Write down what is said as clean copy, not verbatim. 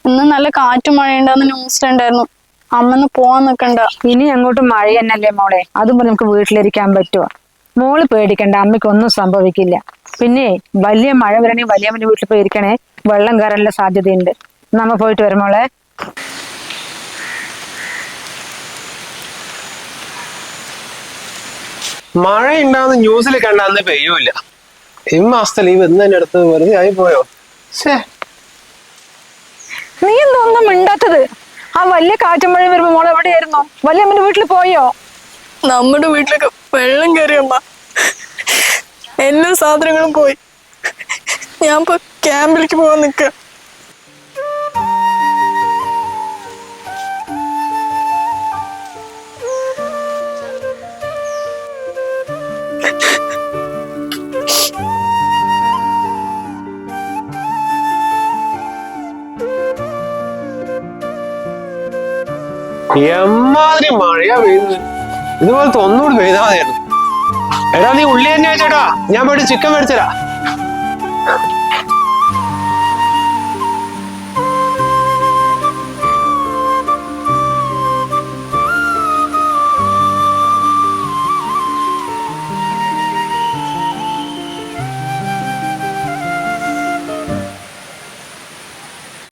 ഇന്ന് നല്ല കാറ്റും മഴയുണ്ടെന്ന് ന്യൂസിലുണ്ടായിരുന്നു. അമ്മന്ന് പോവാൻ നിക്കണ്ട. ഇനി അങ്ങോട്ട് മഴ തന്നെയല്ലേ മോളെ, അതും നമുക്ക് വീട്ടിലിരിക്കാൻ പറ്റുമോ? മോള് പേടിക്കണ്ട, അമ്മയ്ക്ക് ഒന്നും സംഭവിക്കില്ല. പിന്നെ വലിയ മഴ വരണമെങ്കിൽ വലിയമ്മന്റെ വീട്ടിൽ പോയി ഇരിക്കണേ, വെള്ളം കയറാനുള്ള സാധ്യതയുണ്ട്. നമ്മ പോയിട്ട് വരും മോളെ. മഴ ഉണ്ടാവുന്ന ന്യൂസിൽ കണ്ട അന്ന് പെയ്യൂല. ഈ മാസത്തെ ലീവ് എന്ന് തന്നെ എടുത്ത് വെറുതെ ആയി പോയോ? നീ എന്തൊന്നും മിണ്ടാത്തത്? ആ വലിയ കാറ്റും മഴയും വരുമ്പോ മോൾ എവിടെയായിരുന്നു? വലിയമ്മന്റെ വീട്ടിൽ പോയോ? നമ്മുടെ വീട്ടിലൊക്കെ വെള്ളം കയറി അമ്മ. എല്ലാ സാധനങ്ങളും പോയി. ഞാൻ ഇപ്പൊ ക്യാമ്പിലേക്ക് പോവാൻ നിക്ക. എമ്മാതിരി മഴയാ പെയ്യുന്നത്. ഇതുപോലത്തെ ഒന്നുകൂടി പെയ്താൽ മതിയായിരുന്നു. എടാ നീ ഉള്ളി തന്നെ വെച്ചോട്ടാ, ഞാൻ പോയിട്ട് ചിക്കൻ മേടിച്ചരാ.